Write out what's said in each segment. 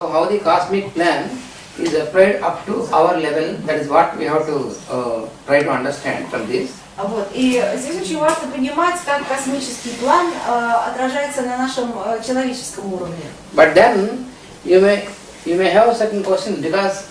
How the cosmic plan is applied up to our level, that is what we have to try to understand from this. Вот. И здесь очень важно понимать, как космический план отражается на нашем человеческом уровне. But then you may have certain questions, because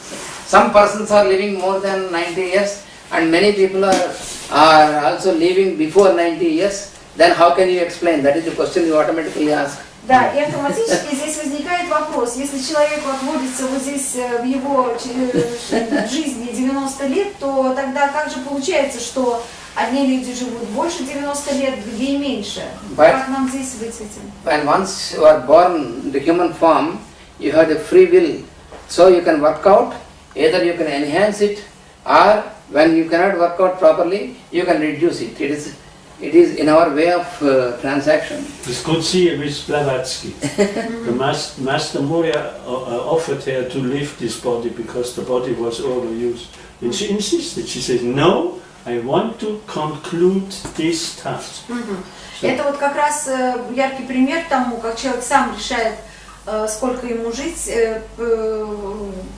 some persons are living more than 90 years and many people are also living before 90 years. Then how can you explain? That is the question you automatically ask. Да, и автоматически здесь возникает вопрос, если человеку отводится вот здесь в его жизни 90 лет, то тогда как же получается, что одни люди живут больше 90 лет, другие меньше? Как нам здесь быть с этим? When once you are born in the human form, you have the free will, so you can work out, either you can enhance it, or when you cannot work out properly, you can reduce it. It is in our way of transaction. We could see with Blavatsky. The Master Moria offered her to lift this body because the body was overused. And she insisted. She said, no, I want to conclude this task. Это вот как раз яркий пример тому, как человек сам решает, сколько ему жить,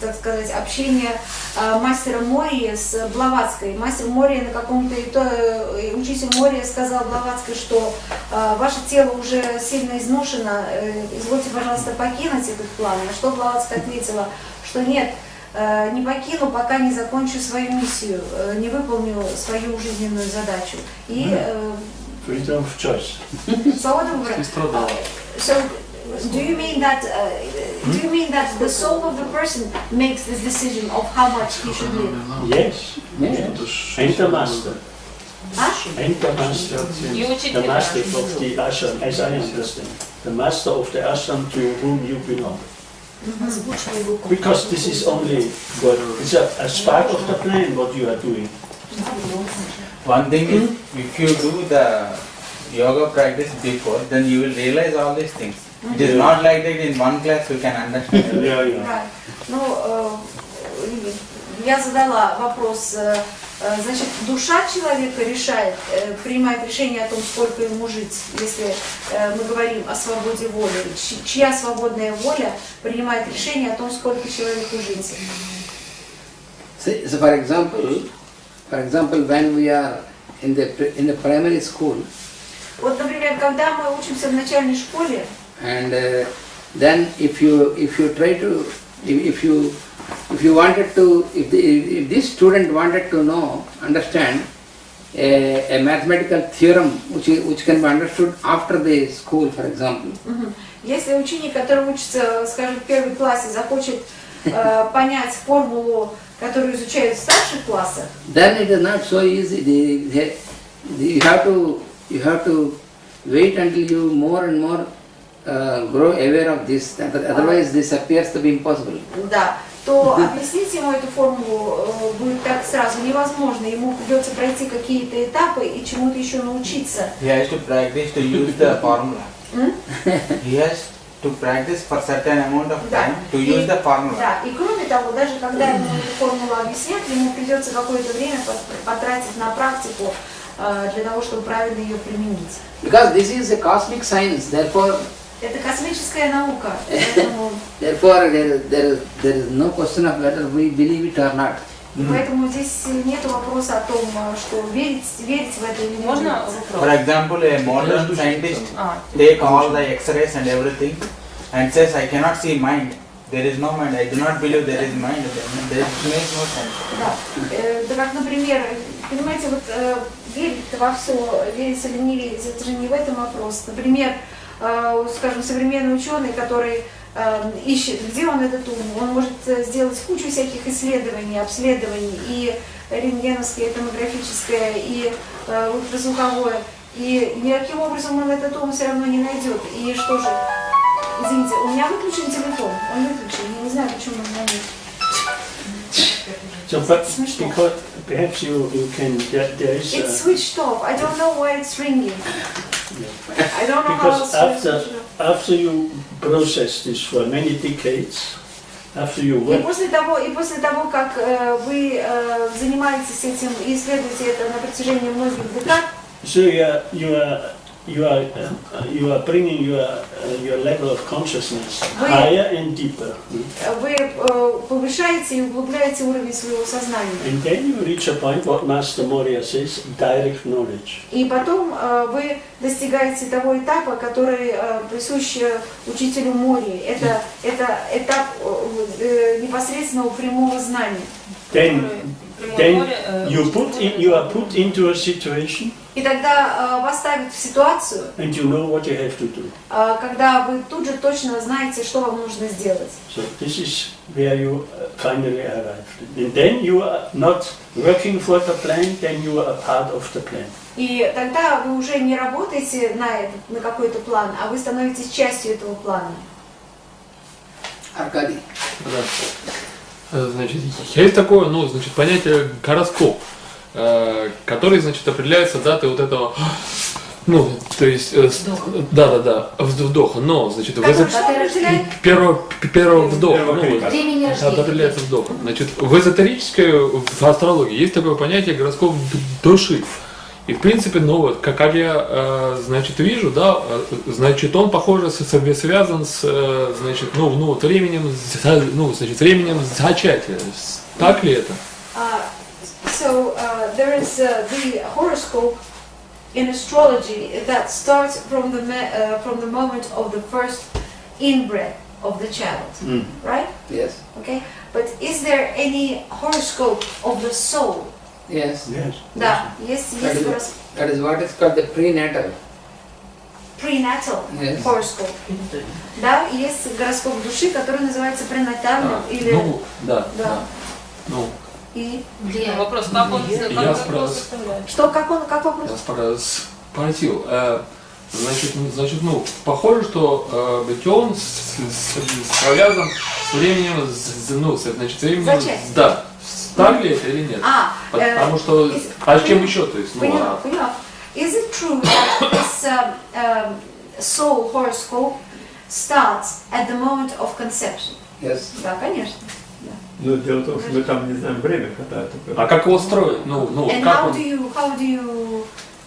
так сказать, общение мастера Мории с Блаватской. Мастер Мория на каком-то учитель Мория сказал Блаватской, что ваше тело уже сильно изношено, извольте, пожалуйста, покинуть этот план. На что Блаватская ответила, что нет, не покину, пока не закончу свою миссию, не выполню свою жизненную задачу. И freedom of choice. Свобода выбора. Do you mean that the soul of the person makes this decision of how much he should live? Yes. And the master. And the master. The master of the ashram, as I understand. The master of the ashram to whom you belong. Because this is only what it's a spark of the plan what you are doing. One thing is, if you do the yoga practice before, then you will realize all these things. It is not like that in one class you can understand. Yeah. Ну, я задала вопрос, значит, душа человека решает, принимает решение о том, сколько ему жить, если мы говорим о свободе воли. Чья свободная воля принимает решение о том, сколько человеку жить? So for example, when we are in the primary school. Вот, например, когда мы учимся в начальной школе. And then if this student wanted to understand a mathematical theorem which can be understood after the school, for example. Если ученик, который учится, скажем, в первом классе, захочет понять формулу, которую изучают в старших классах, then it is not so easy. You have to wait until you more and more grow aware of this, otherwise this appears to be impossible. Да, то объяснить ему эту формулу будет так сразу невозможно. Ему придется пройти какие-то этапы и чему-то еще научиться. He has to practice to use the formula. He has to practice for certain amount of time to use the formula. Да, и кроме того, даже когда ему эту формулу объяснят, ему придется какое-то время потратить на практику для того, чтобы правильно ее применить. Because this is a cosmic science, therefore. Это космическая наука. Therefore, there is no question of whether we believe it or not. Поэтому здесь нет вопроса о том, что верить в это или не верить. For example, a modern scientist take all the X-rays and everything and says, I cannot see mind. There is no mind. I do not believe there is mind. There makes no sense. Да, да, как, например, понимаете, вот верить во все, верить или не верить, это же не в этом вопрос. Например, скажем, современный ученый, который ищет, где он этот ум, он может сделать кучу всяких исследований, обследований, и рентгеновское, и томографическое, и ультразвуковое, и никаким образом он этот ум все равно не найдет. И что же, извините, у меня выключен телефон, он выключен, я не знаю, почему он на нет. So, but because perhaps you can, there is. It's switched off. I don't know why it's ringing. I don't know because how. After you process this for many decades, after you work. И после того, как вы занимаетесь этим и исследуете это на протяжении многих декад. So you are you are bringing your level of consciousness higher and deeper. Вы повышаете и углубляете уровень своего сознания. And then you reach a point, what Master Moria says, direct knowledge. И потом вы достигаете того этапа, который присущ учителю Мори. Это этап непосредственного прямого знания. Then you are put into a situation. И тогда вас ставят в ситуацию, And you know what you have to do. когда вы тут же точно знаете, что вам нужно сделать. So this is where you finally arrived. And then you are not working for the plan, then you are a part of the plan. И тогда вы уже не работаете на какой-то план, а вы становитесь частью этого плана. Аркадий. Да. Значит, есть такое, ну, значит, понятие гороскоп, который, значит, определяется датой вот этого, ну, то есть, вдоха, но, значит, первого вдоха, определяется вдохом. Значит, в эзотерической, в астрологии есть такое понятие гороскоп души. И, в принципе, ну, вот, как я, значит, вижу, да, значит, он, похоже, связан с, значит, временем зачатия. Так ли это? So there is the horoscope in astrology that starts from the moment of the first inbreath of the child, right? Yes. Okay. But is there any horoscope of the soul? Yes. Yes. Да, есть гороскоп. That is what is called the prenatal. Prenatal Yes. horoscope. Да, есть гороскоп души, который называется пренатальным или. Ну, да. Ну. И вопрос, как он Я составляет? что, как вопрос? Я спросил. Значит, ну, похоже, что он связан с временем, Зачатия. Да. Так ли это или нет? Потому что, а с чем еще, то есть? Поняла. Is it true that this soul horoscope starts at the moment of conception? Yes. Да, конечно. Но дело в том, что мы там не знаем время, когда это. А как его строить? Ну, And как how он? do you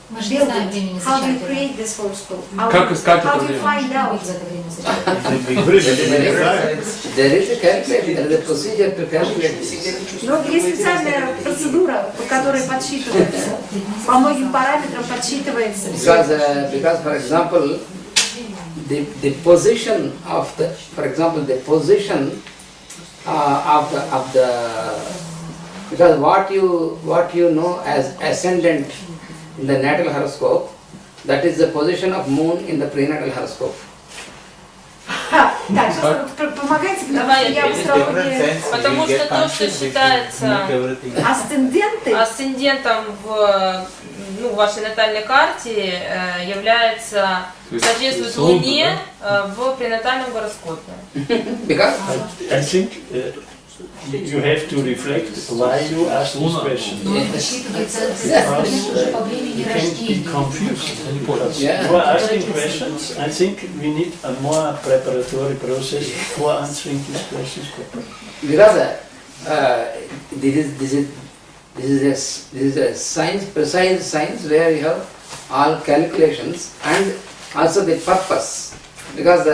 Мы же не знаем времени how do you зачатия. create this horoscope? Как искать How это do you время? find out? В это время зачатия. Время не знаем. There is a calculation, there is a procedure to calculate this. Но есть специальная процедура, по которой подсчитывается, по многим параметрам подсчитывается. Because for example, the position of the, for example, the position of the, because what you know as ascendant in the natal horoscope, that is the position of moon in the prenatal horoscope. Так, сейчас помогайте, потому что я в астрологии. Потому что то, что считается асцендентом в вашей натальной карте, является соответствует Луне в пренатальном гороскопе. Because I think you have to reflect why you ask this question. По времени You can't be confused. Because Yeah. you are asking questions. I think we need a more preparatory process for answering these questions properly. because this is a science, precise science where you have all calculations and also the purpose. Because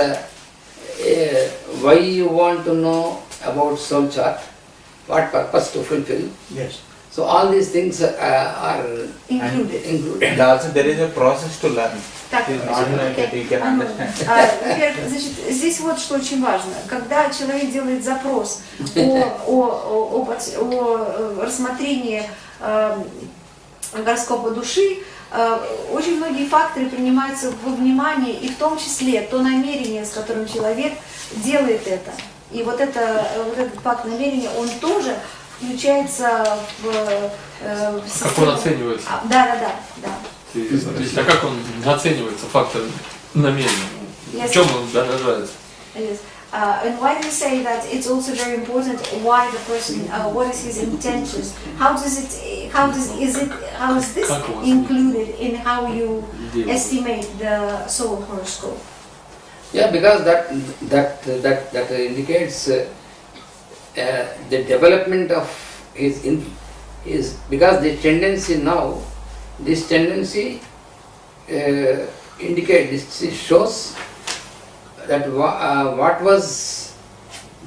why you want to know about soul chart, what purpose to fulfill. Yes. So all these things are included. And also there is a process to learn. Так, It is not like that you can understand. во-первых, значит, здесь вот что очень важно. Когда человек делает запрос о рассмотрении гороскопа души, очень многие факторы принимаются во внимание, и в том числе то намерение, с которым человек делает это. И вот этот факт намерения, он тоже включается в систему. Как он оценивается? Да. То есть, а как он оценивается, фактор намерения? Yes. В чем он выражается? Yes. And why do you say that it's also very important why the person, what is his intentions? How is this included in how you estimate the soul horoscope? Yeah, because that indicates the development of his because the tendency now, this tendency indicate this. It shows that what was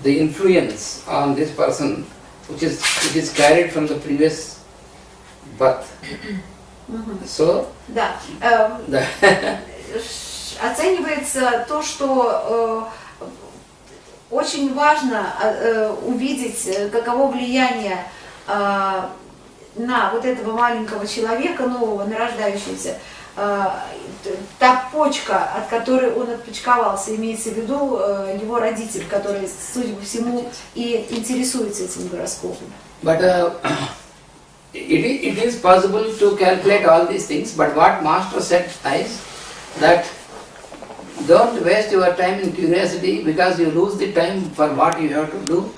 the influence on this person, which is carried from the previous birth. So, да. Оценивается то, что очень важно увидеть, каково влияние на вот этого маленького человека, нового, нарождающегося, та почка, от которой он отпочковался, имеется в виду его родитель, который, судя по всему, и интересуется этим гороскопом. But it is possible to calculate all these things, but what Master said is that don't waste your time in curiosity because you lose the time for what you have to do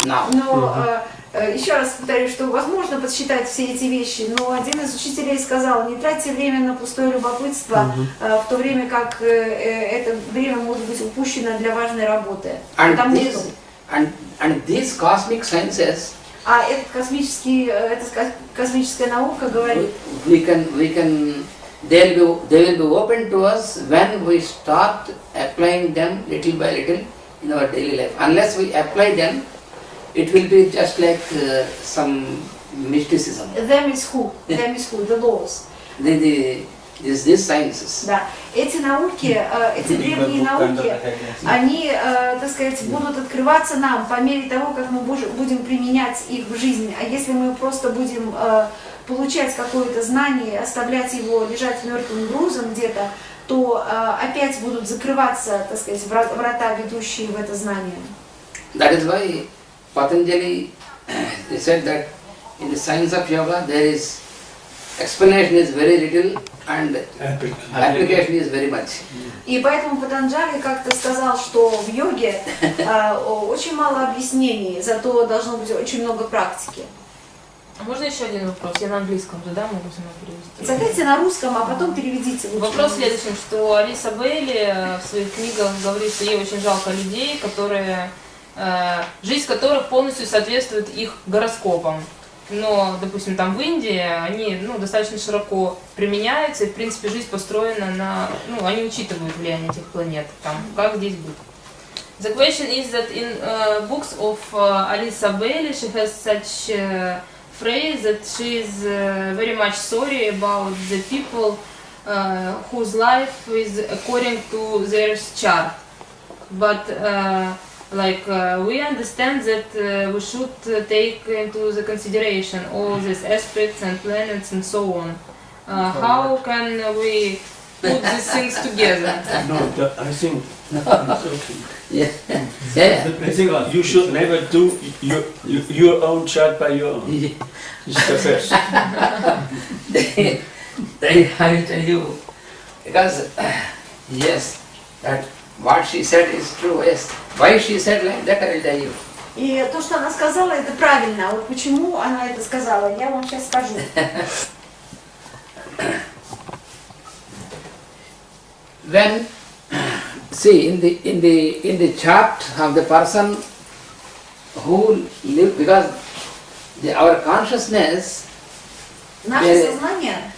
now. Но еще раз повторю, что возможно подсчитать все эти вещи, но один из учителей сказал, не тратьте время на пустое любопытство, в то время как это время может быть упущено для важной работы. And these cosmic sciences, эта космическая наука говорит, they will be open to us when we start applying them little by little in our daily life. Unless we apply them, it will be just like some mysticism. Them is who? The laws. These sciences. Да. Эти науки, эти древние науки, они, так сказать, будут открываться нам по мере того, как мы будем применять их в жизни. А если мы просто будем получать какое-то знание, оставлять его лежать мертвым грузом где-то, то опять будут закрываться, так сказать, врата, ведущие в это знание. That is why Patanjali said that in the science of yoga there is explanation is very little and application is very much. И поэтому Патанджали как-то сказал, что в йоге очень мало объяснений, зато должно быть очень много практики. А можно еще один вопрос? Я на английском же, да, могу сама перевести? Задайте на русском, а потом переведите. Вопрос в следующем, что Алиса Бейли в своих книгах говорит, что ей очень жалко людей, которые, жизнь которых полностью соответствует их гороскопам. Но, допустим, там в Индии они достаточно широко применяются, и, в принципе, жизнь построена на... они учитывают влияние этих планет, там, как здесь быть. The question is that in books of Alisa Bailey, she has such phrase that she is very much sorry about the people whose life is according to their chart. But we understand that we should take into the consideration all these aspects and planets and so on. How can we put these things together? No, I think it's okay. Yeah. I think you should never do your own chart by your own. It's the best. I will tell you, because yes, that what she said is true. Yes, why she said like that, I will tell you. И то, что она сказала, это правильно. А вот почему она это сказала, я вам сейчас скажу. When see in the chart of the person who live, because our consciousness, наше сознание,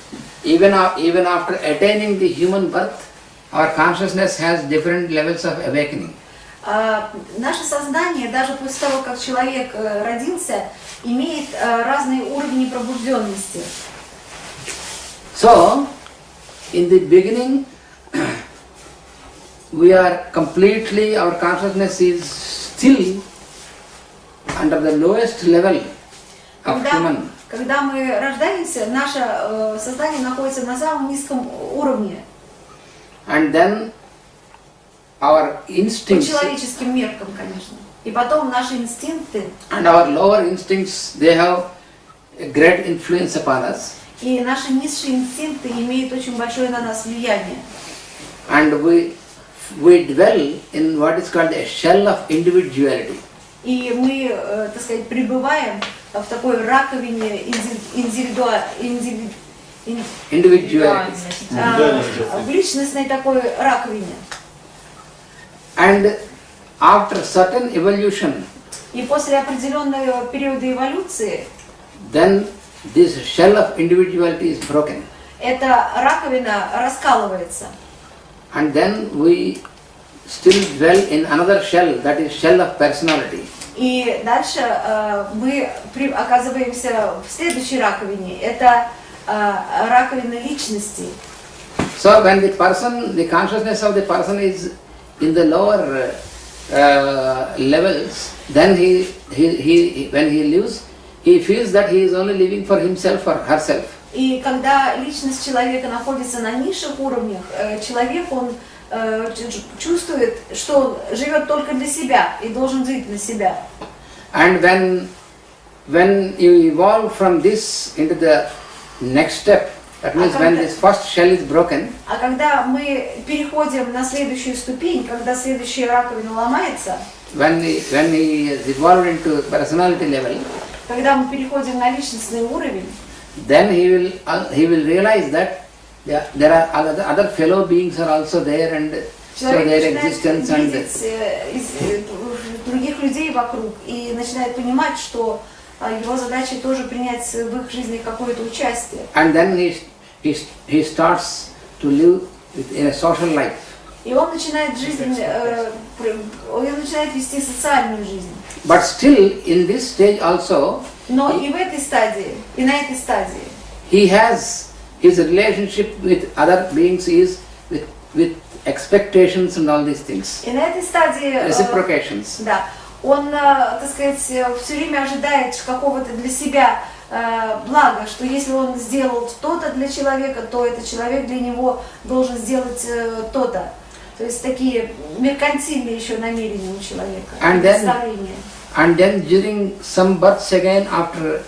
even after attaining the human birth, our consciousness has different levels of awakening. Наше сознание, даже после того, как человек родился, имеет разные уровни пробужденности. So, in the beginning, we are completely, our consciousness is still under the lowest level of human. Когда мы рождаемся, наше сознание находится на самом низком уровне. And then our instincts, по человеческим меркам, конечно. И потом наши инстинкты, and our lower instincts, they have a great influence upon us. И наши низшие инстинкты имеют очень большое на нас влияние. And we dwell in what is called a shell of individuality. И мы, так сказать, пребываем в такой раковине Individuality. В личностной такой раковине. And after certain evolution, и после определенного периода эволюции, then this shell of individuality is broken. Эта раковина раскалывается. and then we still dwell in another shell, that is shell of personality. И дальше мы оказываемся в следующей раковине. Это раковина личности. So when the person, the consciousness of the person is in the lower levels, then when he lives, he feels that he is only living for himself or herself. И когда личность человека находится на низших уровнях, человек, он чувствует, что он живет только для себя и должен жить для себя. And when you evolve from this into the next step, that means when this first shell is broken, а когда мы переходим на следующую ступень, когда следующая раковина ломается, when he is evolved into personality level, когда мы переходим на личностный уровень, then he will realize that there are other fellow beings are also there, and so their existence and других людей вокруг и начинает понимать, что его задача тоже принять в их жизни какое-то участие. And then he starts to live in a social life. И он начинает вести социальную жизнь. But still in this stage also, но и в этой стадии, и на этой стадии, he has his relationship with other beings is with expectations and all these things. И на этой стадии reciprocations. Да, он, так сказать, все время ожидает какого-то для себя блага, что если он сделал то-то для человека, то этот человек для него должен сделать то-то. То есть такие меркантильные еще намерения у человека, представления. And then during some births again after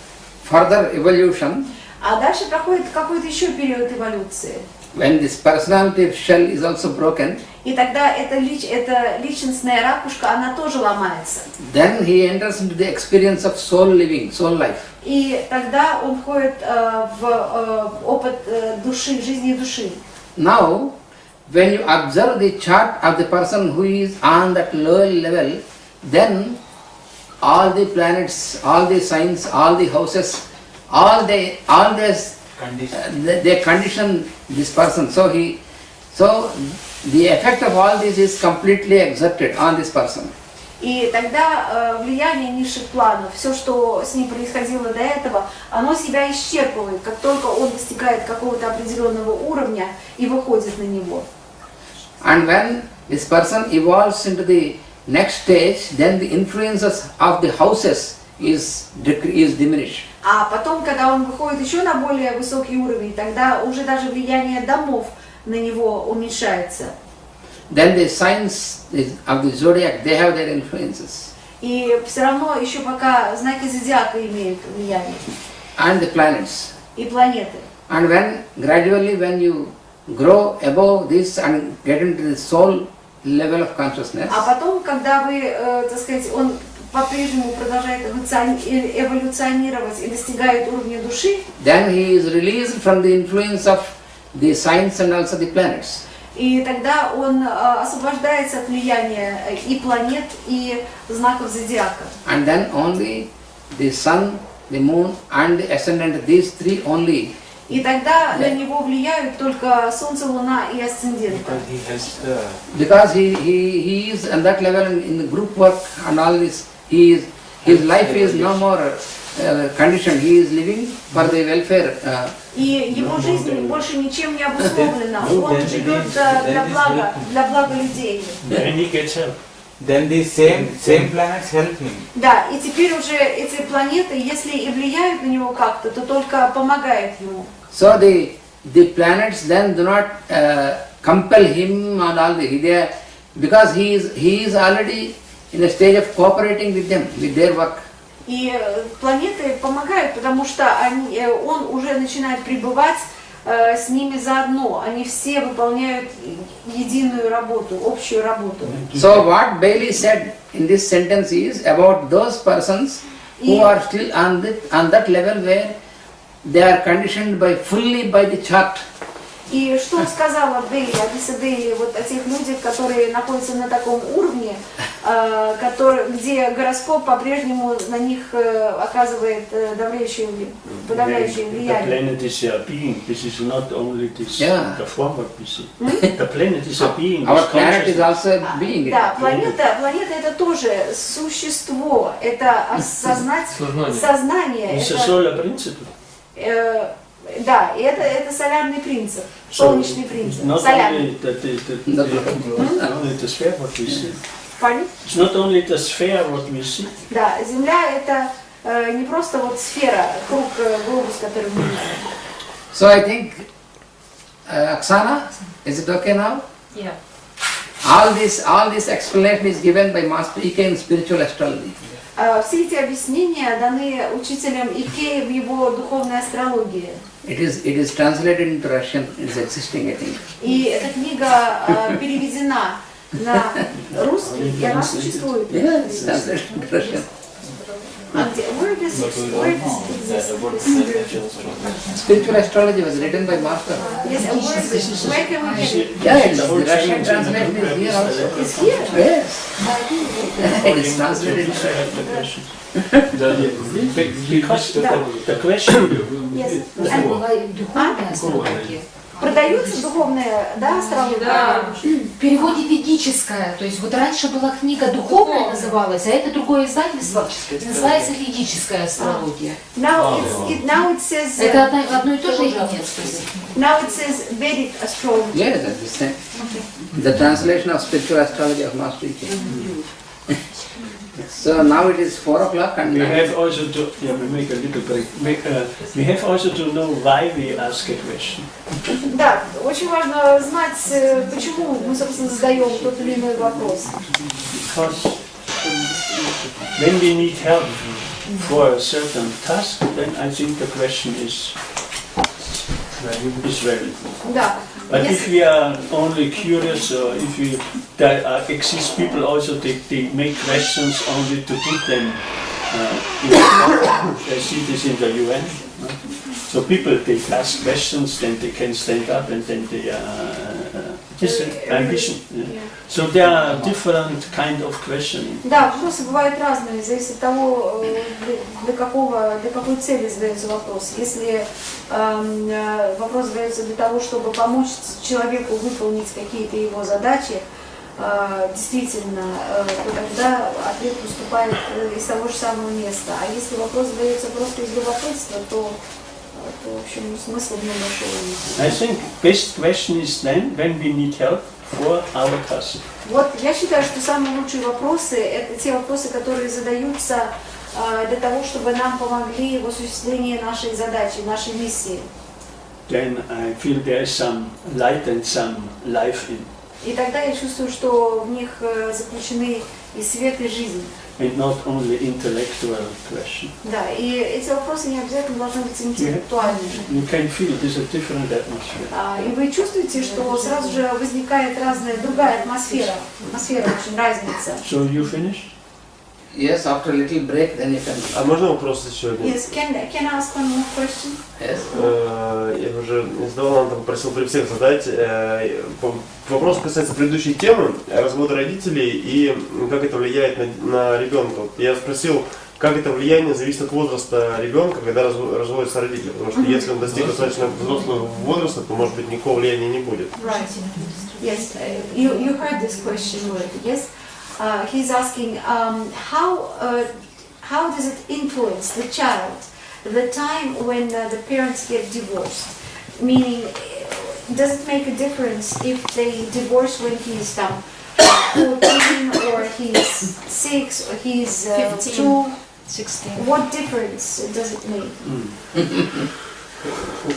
further evolution, а дальше проходит какой-то еще период эволюции. When this personality shell is also broken, и тогда эта личностная ракушка, она тоже ломается. Then he enters into the experience of soul living, soul life. И тогда он входит в опыт души, жизни души. Now, when you observe the chart of the person who is on that lower level, then all the planets, all the signs, all the houses, they condition this person. So the effect of all this is completely exerted on this person. И тогда влияние низших планов, все, что с ним происходило до этого, оно себя исчерпывает, как только он достигает какого-то определенного уровня и выходит на него. And when this person evolves into the next stage, then the influences of the houses is diminished. А потом, когда он выходит еще на более высокий уровень, тогда уже даже влияние домов на него уменьшается. Then the signs of the zodiac, they have their influences. И все равно еще пока знаки зодиака имеют влияние. And the planets. И планеты. And when you grow above this and get into the soul level of consciousness. А потом, когда вы, так сказать, он по-прежнему продолжает эволюционировать и достигает уровня души, then he is released from the influence of the signs and also the planets. И тогда он освобождается от влияния и планет, и знаков зодиака. And then only the sun, the moon and the ascendant, these three only. И тогда на него влияют только Солнце, Луна и асцендент. Because he is on that level in the group work and all this, his life is no more conditioned. He is living for the welfare. И его жизнь больше ничем не обусловлена. Он живет для блага людей. Then the same planets help him. Да, и теперь уже эти планеты, если и влияют на него как-то, то только помогают ему. So the planets then do not compel him and all the because he is already in a stage of cooperating with them, with their work. И планеты помогают, потому что он уже начинает пребывать с ними заодно. Они все выполняют единую работу, общую работу. So what Bailey said in this sentence is about those persons who are still on that level where they are conditioned fully by the chart. И что сказала Дели, Адиса Дели, вот о тех людях, которые находятся на таком уровне, где гороскоп по-прежнему на них оказывает подавляющее влияние. The planet is a being. This is not only this, the form what we see. The planet is a being. Our planet is also a being. Да, планета это тоже существо, это сознание. It's a solar principle. Да, и это солярный принцип, солнечный принцип. Not солярный. only the sphere what we see. Pardon? It's not only the sphere what we see. Да, Земля это не просто вот сфера, круг, глобус, который мы видим. So I think, Oksana, is it okay now? Yeah. All this explanation is given by Master Ike in spiritual astrology. Все эти объяснения даны учителем Икея в его духовной астрологии. It is translated into Russian. It is existing, I think. И эта книга переведена на русский, и она существует. Yeah, it's translated into Russian. Where does it exist? Spiritual astrology was written by Master. Yes, and where can we get it? Yeah, it's the Russian translation is here also. It's here? Yes. It is translated into Russian. Because the question. Yes. Была и духовная астрология. Продаются духовные, да, астрология? Да. В переводе ведическая, то есть вот раньше была книга духовная называлась, а это другое издательство, называется ведическая астрология. Now it says. Это одно и то же или нет? Now it says Vedic astrology. Yes, that's the same. The translation of spiritual astrology of Master Ike. So now it is 4 o'clock and We have also to we make a little break. We have also to know why we ask a question. Да, очень важно знать, почему мы, собственно, задаем тот или иной вопрос. Because when we need help for a certain task, then I think the question is relevant. Да. But if we are only curious, or if there exist people also, they make questions only to put them in I see this in the UN. So people, they ask questions, then they can stand up and then they this ambition. So there are different kind of questioning. Да, вопросы бывают разные, зависит от того, для какой цели задается вопрос. Если вопрос задается для того, чтобы помочь человеку выполнить какие-то его задачи, действительно, то тогда ответ поступает из того же самого места. А если вопрос задается просто из любопытства, то в общем, смысл в нем большого нет. I think best question is then when we need help for our task. Вот я считаю, что самые лучшие вопросы – это те вопросы, которые задаются для того, чтобы нам помогли в осуществлении нашей задачи, нашей миссии. Then I feel there is some light and some life in. И тогда я чувствую, что в них заключены и свет, и жизнь. And not only intellectual question. Да, и эти вопросы не обязательно должны быть интеллектуальными. You can feel there's a different atmosphere. И вы чувствуете, что сразу же возникает другая атмосфера. Атмосфера очень разница. So you finished? yes, after a little break, then you can. А можно вопрос еще один? Yes, can I ask one more question? Yes. Я уже Здоровый там просил при всех задать. Вопрос касается предыдущей темы, развода родителей и как это влияет на ребенка. Я спросил, как это влияние зависит от возраста ребенка, когда разводятся родители. Потому что если он достиг достаточно взрослого возраста, то, может быть, никакого влияния не будет. Right. Yes, you heard this question already. Yes. He's asking how does it influence the child the time when the parents get divorced? Meaning, does it make a difference if they divorce when he's 14 or he's 6 or he's 2? 16. What difference does it make?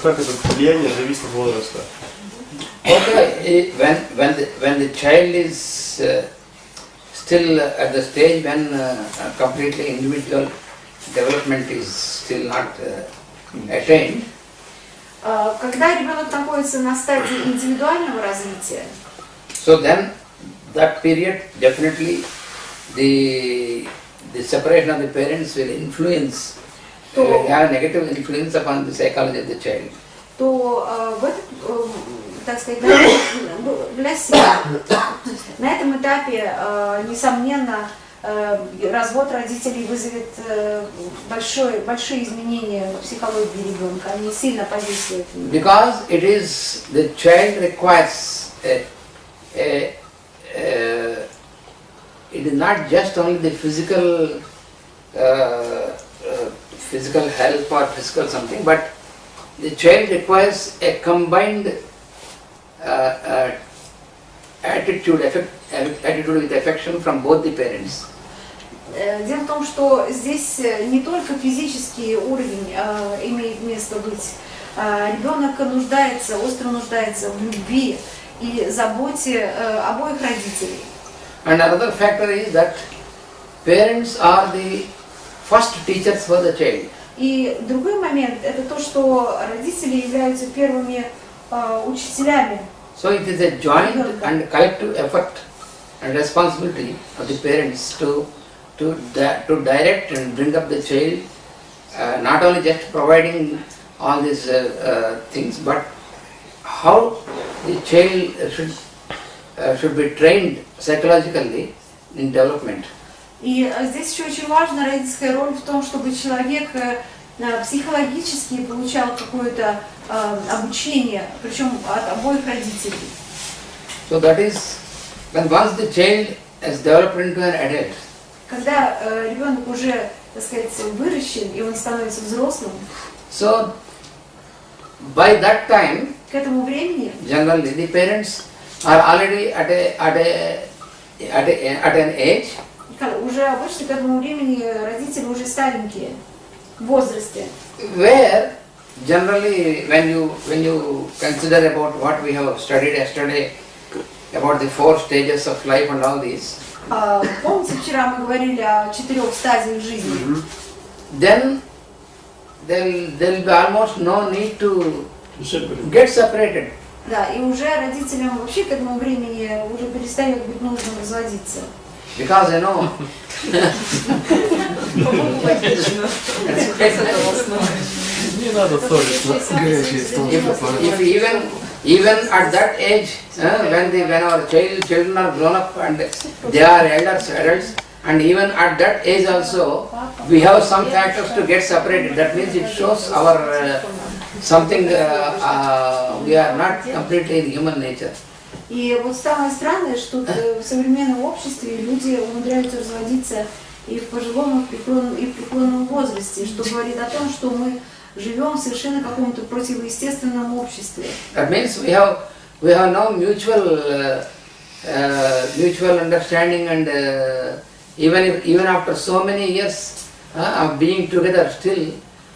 Как это влияние зависит от возраста? Okay, when the child is still at the stage when completely individual development is still not attained. Когда ребенок находится на стадии индивидуального развития, so then that period definitely the separation of the parents will influence, have a negative influence upon the psychology of the child. то в этом, так сказать, для себя. На этом этапе, несомненно, развод родителей вызовет большие изменения в психологии ребенка. Они сильно подействуют. Because it is the child requires it is not just only the physical help or physical something, but the child requires a combined attitude with affection from both the parents. Дело в том, что здесь не только физический уровень имеет место быть. Ребенок остро нуждается в любви и заботе обоих родителей. And another factor is that parents are the first teachers for the child. И другой момент – это то, что родители являются первыми учителями. So it is a joint and collective effort and responsibility of the parents to direct and bring up the child, not only just providing all these things, but how the child should be trained psychologically in development. И здесь еще очень важна родительская роль в том, чтобы человек психологически получал какое-то обучение, причем от обоих родителей. So that is when once the child has developed into an adult. Когда ребенок уже, так сказать, выращен и он становится взрослым. So by that time, к этому времени, generally the parents are already at an age. Уже обычно к этому времени родители уже старенькие в возрасте. Where generally when you consider about what we have studied yesterday about the 4 stages of life and all these. Помните, вчера мы говорили о 4 стадиях жизни? Then there will be almost no need to get separated. Да, и уже родителям вообще к этому времени уже перестает быть нужно разводиться. Because you know, if even at that age, when our children are grown up and they are adults, and even at that age also, we have some factors to get separated. That means it shows our something we are not completely in human nature. И вот самое странное, что в современном обществе люди умудряются разводиться и в пожилом, и в преклонном возрасте, что говорит о том, что мы живем в совершенно каком-то противоестественном обществе. That means we have no mutual understanding, and even after so many years of being together, still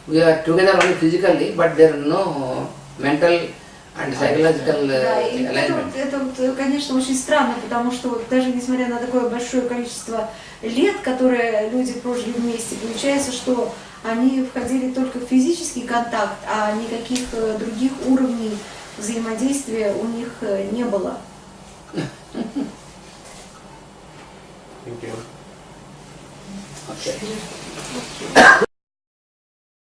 we are together only physically, but there is no mental and psychological alignment. Это, конечно, очень странно, потому что вот даже несмотря на такое большое количество лет, которые люди прожили вместе, получается, что они входили только в физический контакт, а никаких других уровней взаимодействия у них не было. Thank you. Okay.